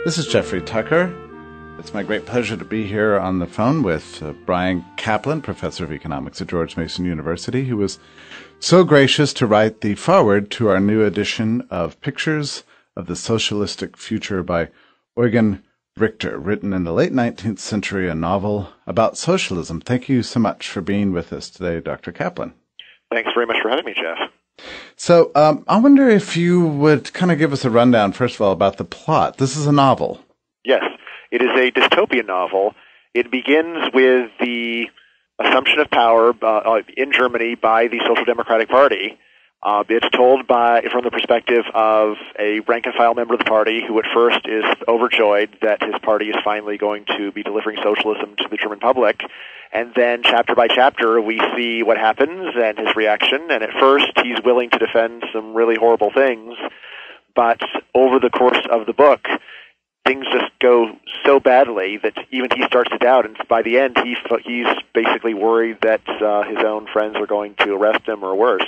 This is Jeffrey Tucker. It's my great pleasure to be here on the phone with Bryan Caplan, professor of economics at George Mason University, who was so gracious to write the foreword to our new edition of Pictures of the Socialistic Future by Eugen Richter, written in the late 19th century, a novel about socialism. Thank you so much for being with us today, Dr. Caplan. Thanks very much for having me, Jeff. So I wonder if you would kind of give us a rundown, first of all, about the plot. This is a novel. Yes, it is a dystopian novel. It begins with the assumption of power in Germany by the Social Democratic Party. It's told from the perspective of a rank-and-file member of the party who at first is overjoyed that his party is finally going to be delivering socialism to the German public. And then chapter by chapter, we see what happens and his reaction. And at first, he's willing to defend some really horrible things. But over the course of the book, things just go so badly that even he starts to doubt. And by the end, he's basically worried that his own friends are going to arrest him or worse.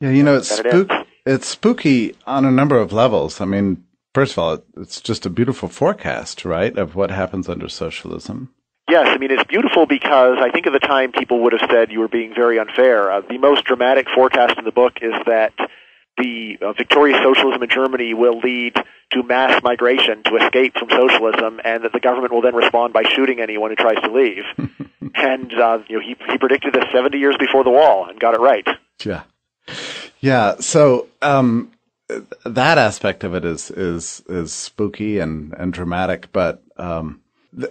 Yeah, you know, it's spooky on a number of levels. I mean, first of all, it's just a beautiful forecast, right, of what happens under socialism. Yes, I mean, it's beautiful because I think at the time people would have said you were being very unfair. The most dramatic forecast in the book is that the victorious socialism in Germany will lead to mass migration to escape from socialism, and that the government will then respond by shooting anyone who tries to leave. And he predicted this 70 years before the wall and got it right. Yeah. So that aspect of it is spooky and dramatic, but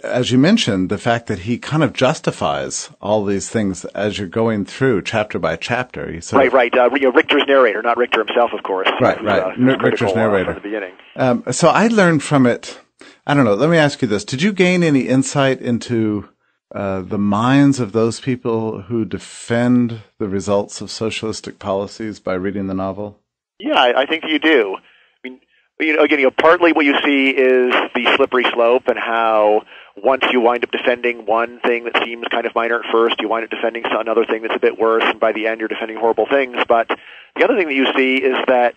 as you mentioned, the fact that he kind of justifies all these things as you're going through chapter by chapter. Right. Richter's narrator, not Richter himself, of course. Right. Richter's narrator. From the beginning. So I learned from it, I don't know, let me ask you this. Did you gain any insight into the minds of those people who defend the results of socialistic policies by reading the novel? Yeah, I think you do. Partly what you see is the slippery slope and how once you wind up defending one thing that seems kind of minor at first, you wind up defending another thing that's a bit worse, and by the end you're defending horrible things. But the other thing that you see is that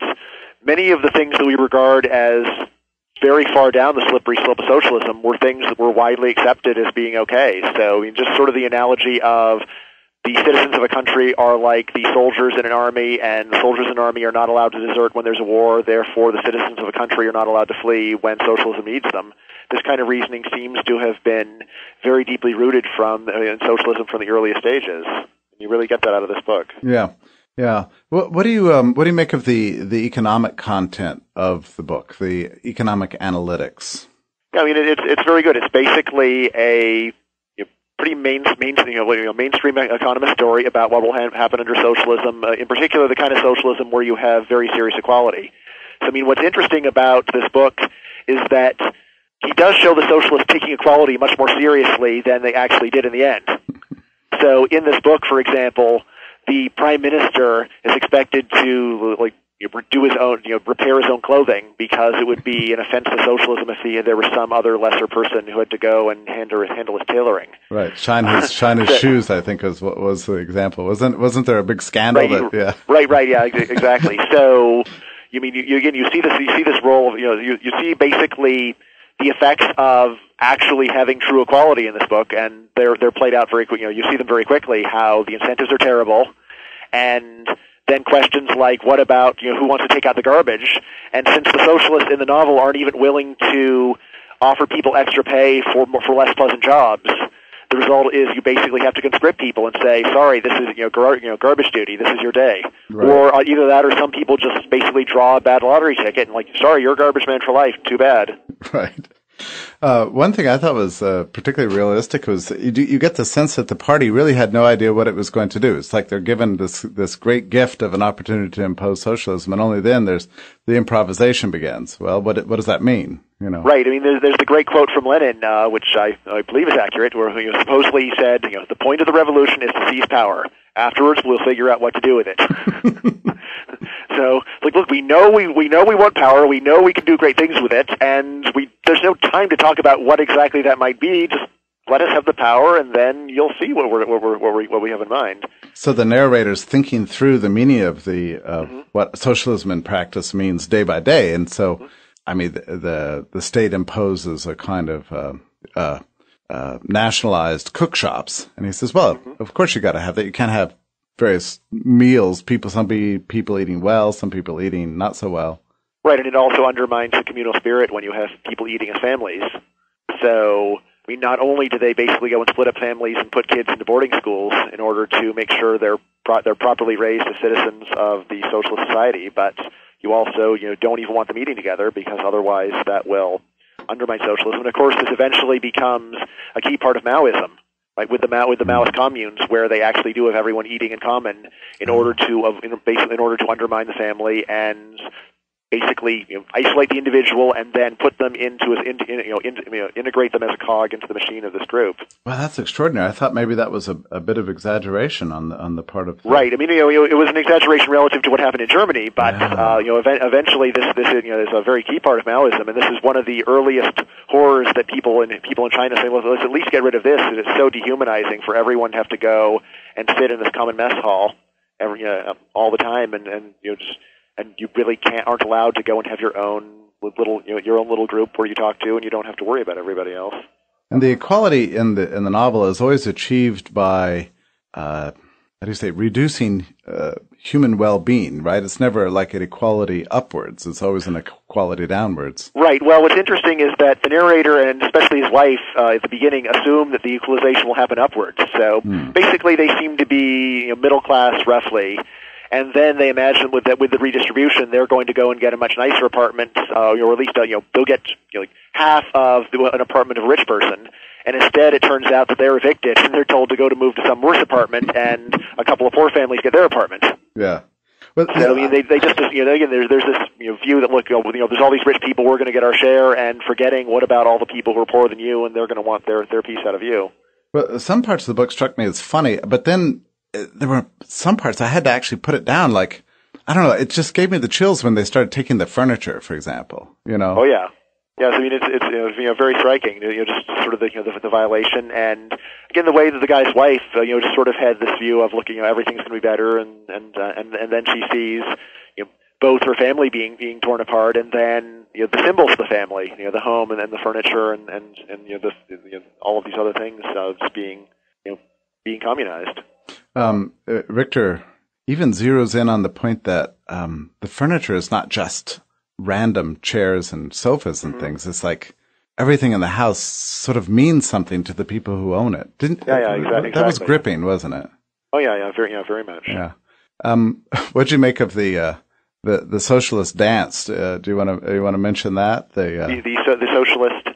many of the things that we regard as very far down the slippery slope of socialism were things that were widely accepted as being okay. So just sort of the analogy of the citizens of a country are like the soldiers in an army, and the soldiers in an army are not allowed to desert when there's a war. Therefore, the citizens of a country are not allowed to flee when socialism needs them. This kind of reasoning seems to have been very deeply rooted in socialism from the earliest stages. You really get that out of this book. Yeah. What do you make of the economic content of the book, the economic analytics? Yeah, I mean, it's very good. It's basically a pretty mainstream economist story about what will happen under socialism, in particular the kind of socialism where you have very serious equality. So, I mean, what's interesting about this book is that he does show the socialists taking equality much more seriously than they actually did in the end. So, in this book, for example, the prime minister is expected to do his own, repair his own clothing, because it would be an offense to socialism if there was some other lesser person who had to go and handle his tailoring. Right, shine his shoes, I think was the example. Wasn't there a big scandal? Right, exactly. So, you see this role of, you see basically the effects of actually having true equality in this book, and they're played out very quickly. You see them very quickly, how the incentives are terrible, and then questions like, what about, who wants to take out the garbage? And since the socialists in the novel aren't even willing to offer people extra pay for less pleasant jobs, the result is you basically have to conscript people and say, sorry, this is garbage duty, this is your day. Right. Or either that, or some people just basically draw a bad lottery ticket and sorry, you're a garbage man for life, too bad. Right. One thing I thought was particularly realistic was you get the sense that the party really had no idea what it was going to do. It's like they're given this great gift of an opportunity to impose socialism, and only then the improvisation begins. Well, what does that mean? Right. I mean, there's the great quote from Lenin, which I believe is accurate, where supposedly he said, the point of the revolution is to seize power. Afterwards, we'll figure out what to do with it. So, look, we know we want power. We know we can do great things with it, and there's no time to talk about what exactly that might be. Just let us have the power, and then you'll see what we have in mind. So the narrator's thinking through the meaning of what socialism in practice means day by day, and so I mean, the state imposes a kind of nationalized cook shops, and he says, well, of course you got to have that. You can't have various meals. Some people eating well, some people eating not so well. Right, and it also undermines the communal spirit when you have people eating as families. So, I mean, not only do they basically go and split up families and put kids into boarding schools in order to make sure they're properly raised as citizens of the socialist society, but you also don't even want them eating together because otherwise that will undermine socialism. And of course, this eventually becomes a key part of Maoism, right? With the Maoist communes, where they actually do have everyone eating in common in order to undermine the family and basically isolate the individual and then put them integrate them as a cog into the machine of this group. Well, that's extraordinary. I thought maybe that was a bit of exaggeration on the part of right. I mean, it was an exaggeration relative to what happened in Germany, but eventually this is a very key part of Maoism, and this is one of the earliest horrors that people in China say, well, let's at least get rid of this. It's so dehumanizing for everyone to have to go and sit in this common mess hall all the time, and you really aren't allowed to go and have your own little group where you talk to, and you don't have to worry about everybody else. And the equality in the novel is always achieved by, reducing human well-being, right? It's never like an equality upwards. It's always an equality downwards. Right. Well, what's interesting is that the narrator, and especially his wife, at the beginning, assume that the equalization will happen upwards. So basically, they seem to be middle class, roughly. And then they imagine with the redistribution, they're going to go and get a much nicer apartment, or at least they'll get like half of an apartment of a rich person. And instead, it turns out that they're evicted, and they're told to move to some worse apartment, and a couple of poor families get their apartment. Yeah. Well, so, I mean, they just again, there's this view that there's all these rich people, we're going to get our share, and forgetting what about all the people who are poorer than you, and they're going to want their piece out of you. Well, some parts of the book struck me as funny, but then there were some parts I had to actually put it down. Like, I don't know, it just gave me the chills when they started taking the furniture, for example. Oh yeah. Yes, I mean it's very striking. Just sort of the violation, and again the way that the guy's wife just sort of had this view of looking, everything's going to be better, and then she sees both her family being torn apart, and then the symbols of the family, the home and then the furniture and all of these other things just being communized. Richter even zeroes in on the point that the furniture is not just random chairs and sofas and things. It's like everything in the house sort of means something to the people who own it. Exactly. That was gripping, wasn't it? Oh yeah, very much. Yeah. What'd you make of the socialist dance? Do you want to mention that the socialist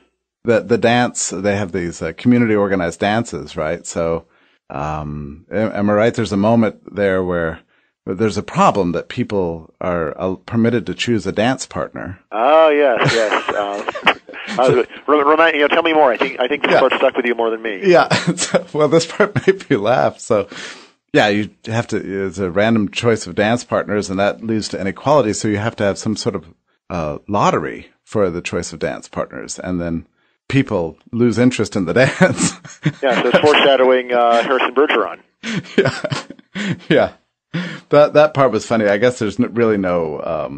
the dance? They have these community organized dances, right? So. Am I right? There's a moment there where there's a problem that people are permitted to choose a dance partner. Oh yes. Tell me more. I think this part stuck with you more than me. Yeah. Well, this part made me laugh. So, yeah, you have to. It's a random choice of dance partners, and that leads to inequality. So you have to have some sort of lottery for the choice of dance partners, and then people lose interest in the dance. Yeah, so it's foreshadowing Harrison Bergeron. Yeah. That part was funny. I guess there's really no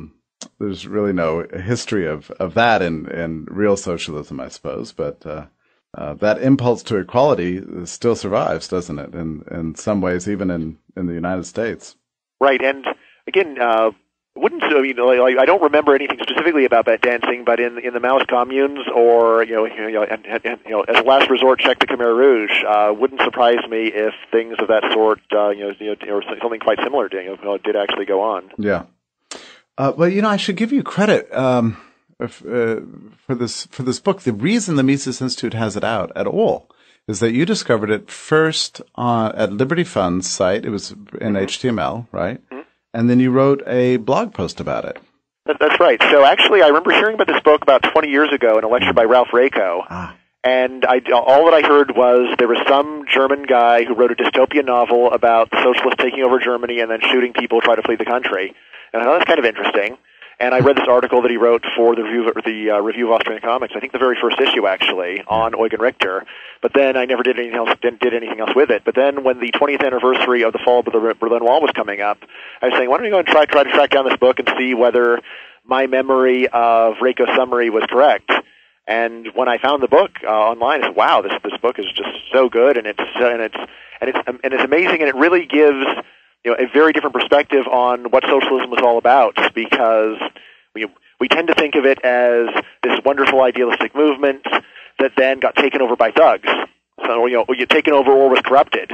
history of that in real socialism, I suppose. But that impulse to equality still survives, doesn't it? In some ways, even in the United States. Right, and again. I don't remember anything specifically about that dancing, but in the Maoist communes, or as a last resort, check the Khmer Rouge. Wouldn't surprise me if things of that sort, or something quite similar, did actually go on. Yeah. Well, I should give you credit for this book. The reason the Mises Institute has it out at all is that you discovered it first at Liberty Fund's site. It was in HTML, right? Mm-hmm. And then you wrote a blog post about it. That's right. So actually, I remember hearing about this book about 20 years ago in a lecture by Ralph Raico. And all that I heard was there was some German guy who wrote a dystopian novel about the socialists taking over Germany and then shooting people who try to flee the country. And I thought that's kind of interesting. And I read this article that he wrote for the Review of Austrian Economics, I think the very first issue, actually, on Eugen Richter. But then I never did anything else with it. But then when the 20th anniversary of the fall of the Berlin Wall was coming up, I was saying, why don't we go and try to track down this book and see whether my memory of Reiko's summary was correct. And when I found the book online, I said, "Wow, this book is just so good, and it's amazing, and it really gives a very different perspective on what socialism was all about." Because we tend to think of it as this wonderful idealistic movement that then got taken over by thugs. So you taken over or was corrupted.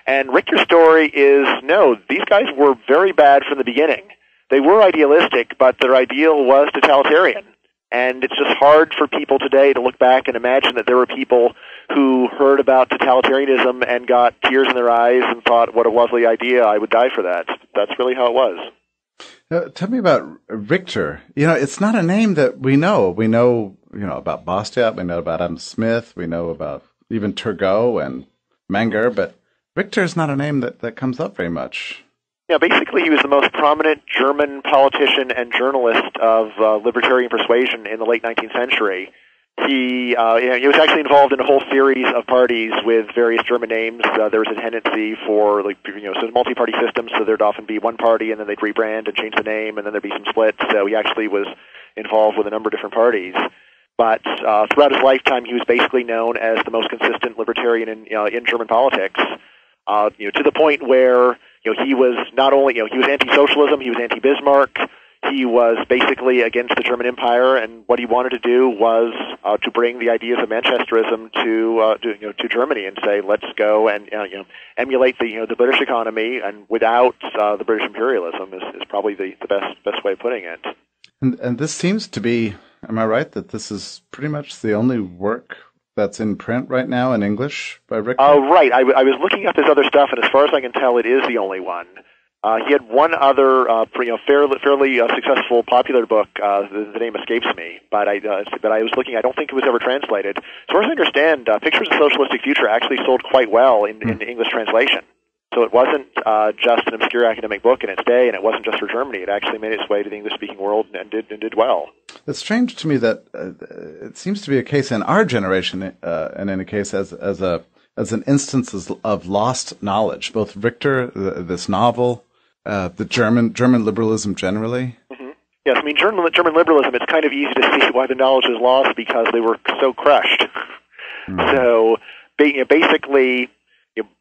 And Richter's story is no, these guys were very bad from the beginning. They were idealistic, but their ideal was totalitarian. And it's just hard for people today to look back and imagine that there were people who heard about totalitarianism and got tears in their eyes and thought, what a lovely idea, I would die for that. That's really how it was. Tell me about Richter. It's not a name that we know. We know, about Bastiat, we know about Adam Smith, we know about even Turgot and Menger, but Richter is not a name that comes up very much. Yeah, basically he was the most prominent German politician and journalist of libertarian persuasion in the late 19th century. He was actually involved in a whole series of parties with various German names. There was a tendency for, multi-party systems, so there'd often be one party, and then they'd rebrand and change the name, and then there'd be some splits. So he actually was involved with a number of different parties. But throughout his lifetime, he was basically known as the most consistent libertarian in German politics, to the point where he was not only, he was anti-socialism, he was anti-Bismarck, he was basically against the German Empire, and what he wanted to do was to bring the ideas of Manchesterism to Germany and say, let's go and emulate the British economy, and without the British imperialism is probably the best way of putting it. And this seems to be, am I right, that this is pretty much the only work that's in print right now in English by Richter? Right. I was looking up his other stuff, and as far as I can tell, it is the only one. He had one other fairly successful popular book. The name escapes me, but I was looking. I don't think it was ever translated. As far as I understand, Pictures of Socialistic Future actually sold quite well in English translation. So it wasn't just an obscure academic book in its day, and it wasn't just for Germany. It actually made its way to the English-speaking world and did well. It's strange to me that it seems to be a case in our generation, in any case, as an instance of lost knowledge. Both Richter, this novel, the German liberalism generally. Mm-hmm. Yes, I mean German liberalism. It's kind of easy to see why the knowledge is lost because they were so crushed. Mm-hmm. So basically,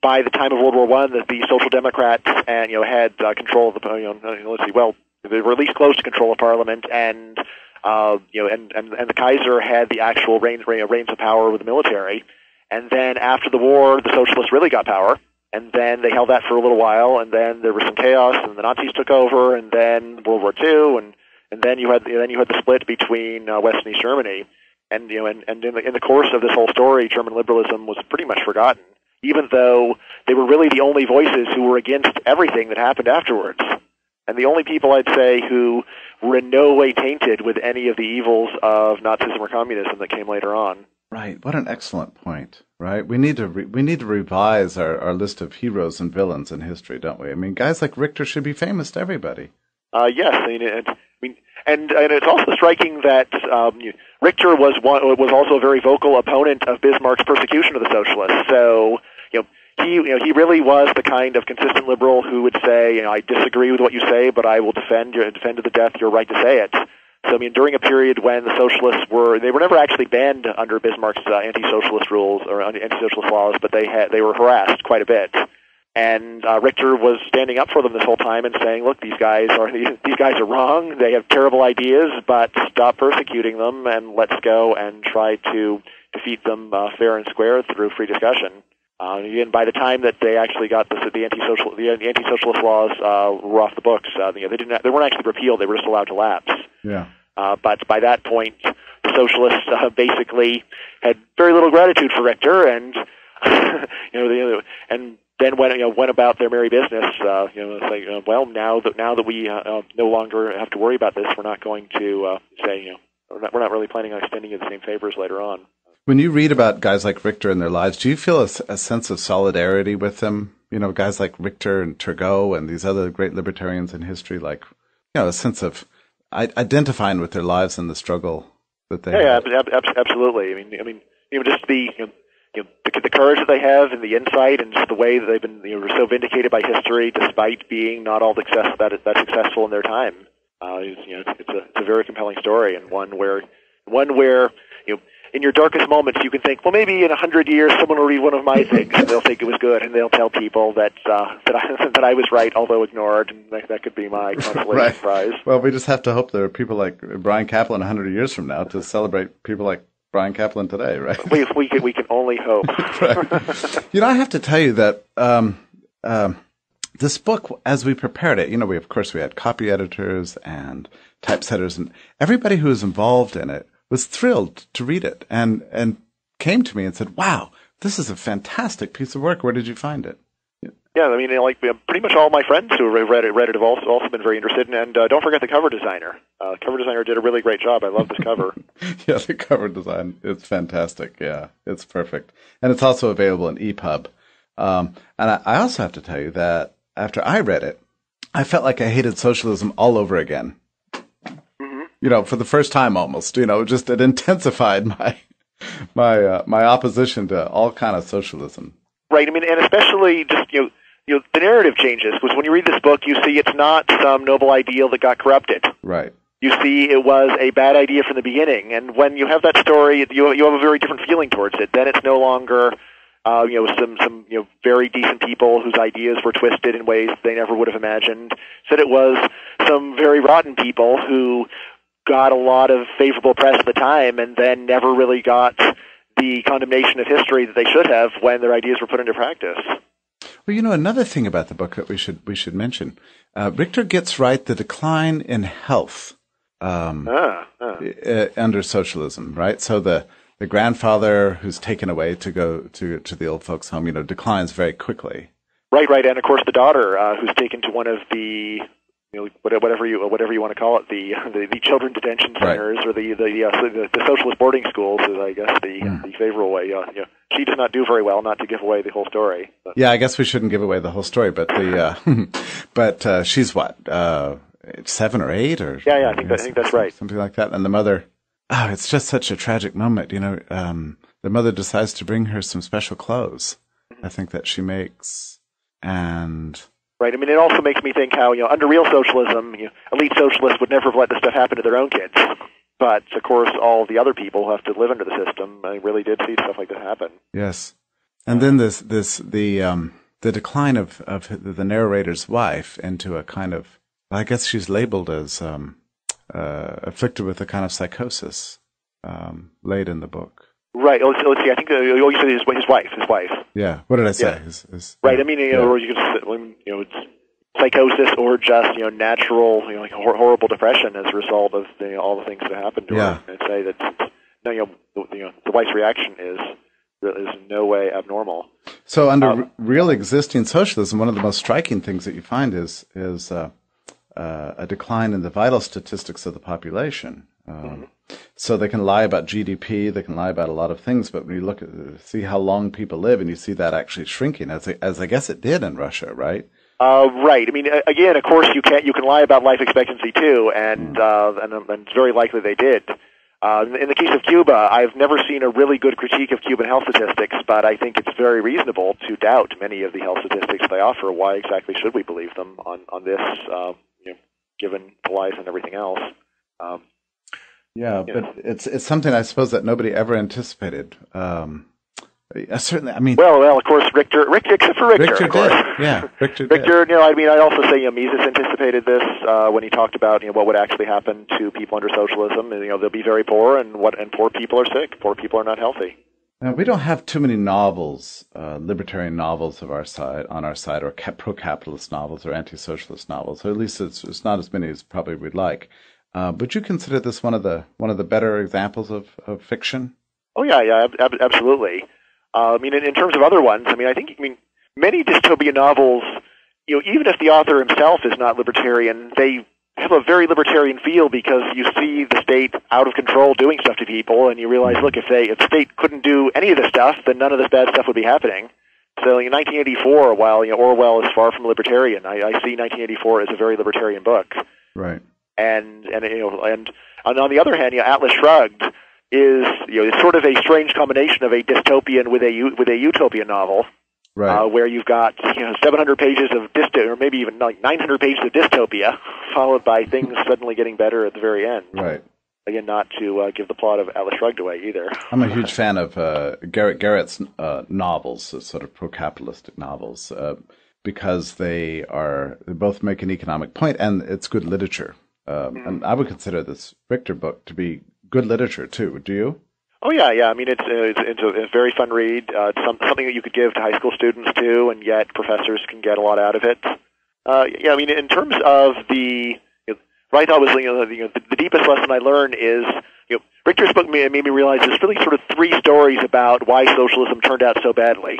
by the time of World War I, the Social Democrats and had control of the they were at least close to control of Parliament, and the Kaiser had the actual reins of power with the military. And then after the war, the socialists really got power, and then they held that for a little while, and then there was some chaos, and the Nazis took over, and then World War II, and then you had the split between West and East Germany, and in the course of this whole story, German liberalism was pretty much forgotten, even though they were really the only voices who were against everything that happened afterwards. And the only people, I'd say, who were in no way tainted with any of the evils of Nazism or communism that came later on. Right. What an excellent point. Right. We need to revise our list of heroes and villains in history, don't we? I mean, guys like Richter should be famous to everybody. Yes. And it's also striking that Richter was also a very vocal opponent of Bismarck's persecution of the socialists. So he really was the kind of consistent liberal who would say, I disagree with what you say, but I will defend to the death your right to say it. So, during a period when the socialists were never actually banned under Bismarck's anti-socialist rules or anti-socialist laws, but they were harassed quite a bit. And Richter was standing up for them this whole time and saying, look, these guys are wrong. They have terrible ideas, but stop persecuting them and let's go and try to defeat them fair and square through free discussion. And by the time that they actually got the anti-socialist laws were off the books, they weren't actually repealed; they were just allowed to lapse. Yeah. But by that point, the socialists basically had very little gratitude for Richter, and and then went about their merry business. Well, now that we no longer have to worry about this, we're not going to say we're not really planning on extending you the same favors later on. When you read about guys like Richter and their lives, do you feel a sense of solidarity with them? Guys like Richter and Turgot and these other great libertarians in history, like, a sense of identifying with their lives and the struggle that they have. Yeah, absolutely. I mean, just the courage that they have and the insight and just the way that they've been so vindicated by history, despite being not all that successful in their time. It's a very compelling story, and one where in your darkest moments you can think, well, maybe in 100 years someone will read one of my things and they'll think it was good, and they'll tell people that that I was right, although ignored, and that could be my consolation prize. Well, we just have to hope there are people like Bryan Caplan 100 years from now to celebrate people like Bryan Caplan today, right? We can only hope. Right. I have to tell you that this book, as we prepared it, we had copy editors and typesetters, and everybody who was involved in it was thrilled to read it and came to me and said, "Wow, this is a fantastic piece of work. Where did you find it?" Yeah, pretty much all my friends who have read it have also been very interested, and don't forget the cover designer. Cover designer did a really great job. I love this cover. Yeah, the cover design is fantastic. Yeah, it's perfect, and it's also available in EPUB. And I also have to tell you that after I read it, I felt like I hated socialism all over again. For the first time almost, just it intensified my opposition to all kind of socialism. Right. And especially just, the narrative changes, because when you read this book, you see it's not some noble ideal that got corrupted. Right. You see it was a bad idea from the beginning. And when you have that story, you have a very different feeling towards it. Then it's no longer, some very decent people whose ideas were twisted in ways they never would have imagined. Instead, it was some very rotten people who got a lot of favorable press at the time and then never really got the condemnation of history that they should have when their ideas were put into practice. Well, another thing about the book that we should mention, Richter gets right the decline in health under socialism, right? So the grandfather who's taken away to go to the old folks' home, declines very quickly. Right, and of course the daughter who's taken to one of the whatever you want to call it, the children detention centers, right, or the socialist boarding schools is, I guess, the favorable way. She does not do very well. Not to give away the whole story. But. Yeah, I guess we shouldn't give away the whole story, but but she's what 7 or 8 or yeah, I think that's right, something like that. And the mother, it's just such a tragic moment. The mother decides to bring her some special clothes. I think that she makes and. Right. It also makes me think how, under real socialism, elite socialists would never have let this stuff happen to their own kids. But, of course, all the other people who have to live under the system really did see stuff like that happen. Yes. And then the decline of the narrator's wife into a kind of, I guess she's labeled as afflicted with a kind of psychosis late in the book. Right. Let's see. I think you said his wife. Yeah. What did I say? Yeah. Right. Or you could, it's psychosis or just natural, horrible depression as a result of all the things that happened to her. And say that the wife's reaction is in no way abnormal. So under real existing socialism, one of the most striking things that you find is a decline in the vital statistics of the population. So they can lie about GDP, they can lie about a lot of things, but when you see how long people live, and you see that actually shrinking, as I guess it did in Russia, right? Right. Again, of course, you can lie about life expectancy too, and it's very likely they did. In the case of Cuba, I've never seen a really good critique of Cuban health statistics, but I think it's very reasonable to doubt many of the health statistics they offer. Why exactly should we believe them on this, given the lies and everything else? Yeah, but it's something I suppose that nobody ever anticipated. Certainly, Well, of course, Richter, except for Richter, Richter of course. did. Yeah, Richter did. I'd also say, Mises anticipated this when he talked about, what would actually happen to people under socialism. And, they'll be very poor, and poor people are sick. Poor people are not healthy. Now, we don't have too many novels, libertarian novels on our side, or pro-capitalist novels or anti-socialist novels. Or at least it's not as many as probably we'd like. Would you consider this one of the better examples of fiction? Oh yeah, absolutely. In terms of other ones, I think many dystopian novels, even if the author himself is not libertarian, they have a very libertarian feel because you see the state out of control doing stuff to people, and you realize, look, if the state couldn't do any of this stuff, then none of this bad stuff would be happening. So in 1984, while Orwell is far from libertarian, I see 1984 as a very libertarian book. Right. And on the other hand, Atlas Shrugged is sort of a strange combination of a dystopian with a utopian novel. Right. where you've got 700 pages of or maybe even like 900 pages of dystopia, followed by things suddenly getting better at the very end. Right. Again, not to give the plot of Atlas Shrugged away either. I'm a huge fan of Garrett's novels, sort of pro-capitalistic novels, because they both make an economic point, and it's good literature. And I would consider this Richter book to be good literature too. Do you? Oh yeah. I mean, it's a very fun read. It's something that you could give to high school students too, and yet professors can get a lot out of it. I mean, in terms of what I thought was the deepest lesson I learned is Richter's book made me realize there's really sort of three stories about why socialism turned out so badly.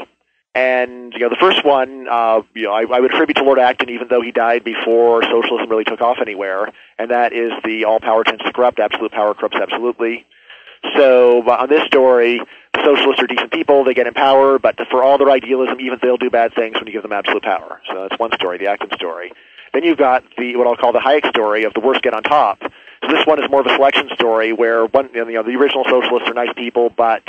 And the first one, I would attribute to Lord Acton, even though he died before socialism really took off anywhere, and that is the all power tends to corrupt, absolute power corrupts absolutely. So on this story, the socialists are decent people, they get in power, but for all their idealism, even they'll do bad things when you give them absolute power. So that's one story, the Acton story. Then you've got what I'll call the Hayek story of the worst get on top. So this one is more of a selection story where the original socialists are nice people, but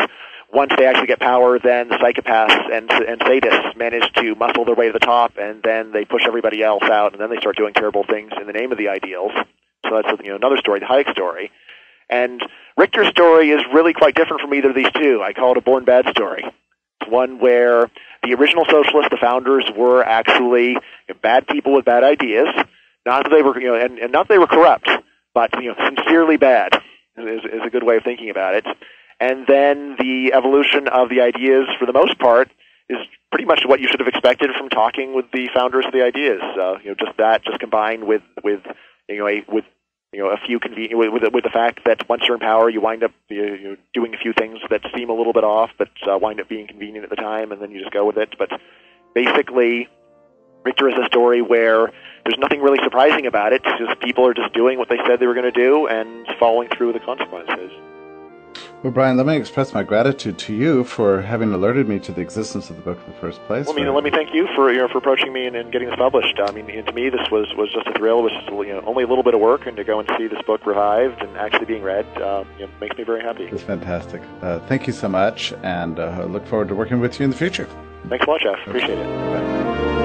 once they actually get power, then the psychopaths and sadists manage to muscle their way to the top, and then they push everybody else out, and then they start doing terrible things in the name of the ideals. So that's another story, the Hayek story. And Richter's story is really quite different from either of these two. I call it a born bad story. It's one where the original socialists, the founders, were actually bad people with bad ideas. Not that they were, and not that they were corrupt, but sincerely bad is a good way of thinking about it. And then the evolution of the ideas, for the most part, is pretty much what you should have expected from talking with the founders of the ideas. Just combined with a few with the fact that once you're in power, you wind up doing a few things that seem a little bit off, but wind up being convenient at the time, and then you just go with it. But basically, Richter is a story where there's nothing really surprising about it. It's just people are just doing what they said they were going to do and following through with the consequences. Well, Bryan, let me express my gratitude to you for having alerted me to the existence of the book in the first place. Well, let me thank you for approaching me and getting this published. I mean, to me, this was just a thrill. It was just only a little bit of work, and to go and see this book revived and actually being read makes me very happy. It's fantastic. Thank you so much, and I look forward to working with you in the future. Thanks a lot, Jeff. Appreciate it. Bye.